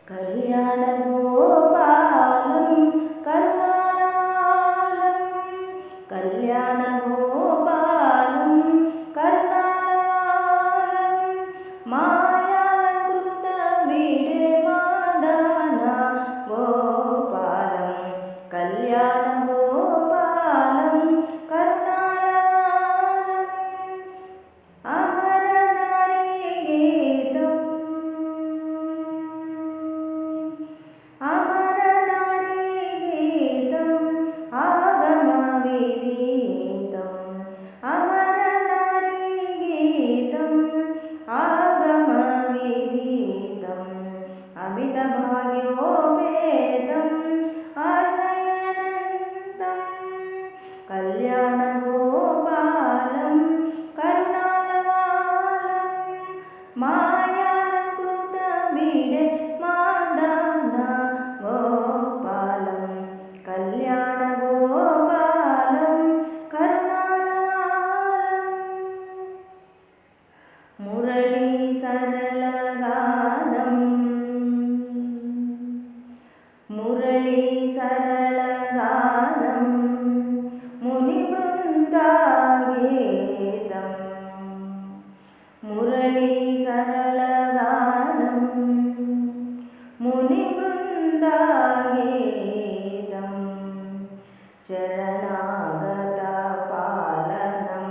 కళ్యాణగోపాలం కరుణాలవాలం కళ్యాణగోపాలం కరుణాలవాలం మాయాలంకృత వీడే మాదాన గోపాలం కళ్యాణగోపాలం కరుణాలవాలం అమర నారీ గీతం అమర నారీ గీతం ఆగమ విదితం అమర నారీ గీతం ఆగమ విదితం అమిత భాగ్యోపేతం ఆశయానంతం కళ్యాణగోపాలం కరుణాలవాలం మాయాలంకృత వీడే మాదాన గోపాలం కళ్యాణగోపాలం కరుణాలవాలం మురళీ సరళగానం మురళీ సరళగానం ముని బృందాగీతం మురళీ సరళగానం ముని బృందాగీతం శరణాగత పాలనం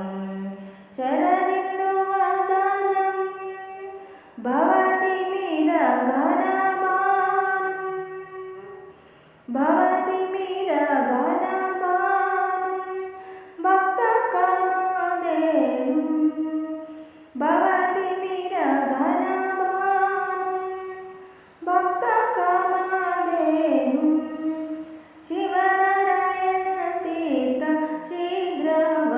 శరదిందువదనం భవతి మీర ఘనమానం భవతి మీర ఘనమానం భక్త కామధేను భవతి మీర ఘనమానం భక్త కామధేను శివనారాయణ తీర్థ శీఘ్రవరదానం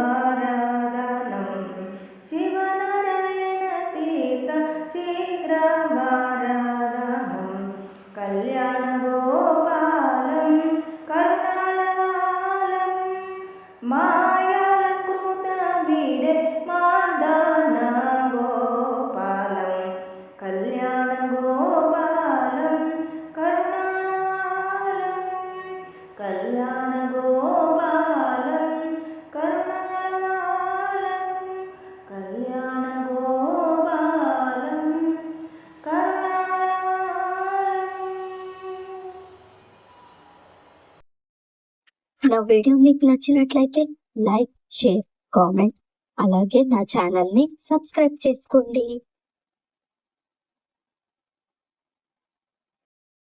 శివనారాయణ తీర్థ శీఘ్రవరదానం కళ్యాణగోపాలం కరుణాలవాలం మాయాలంకృత వీడే మాదాన గోపాలం కళ్యాణగోపాలం కరుణాలవాలం కళ్యాణగోపాలం కరుణాలవాలం కళ్యాణగోపాలం కరుణాలవాలం. నా వీడియో మీకు నచ్చినట్లయితే లైక్, షేర్, కామెంట్, అలాగే నా ఛానల్ని సబ్స్క్రైబ్ చేసుకోండి.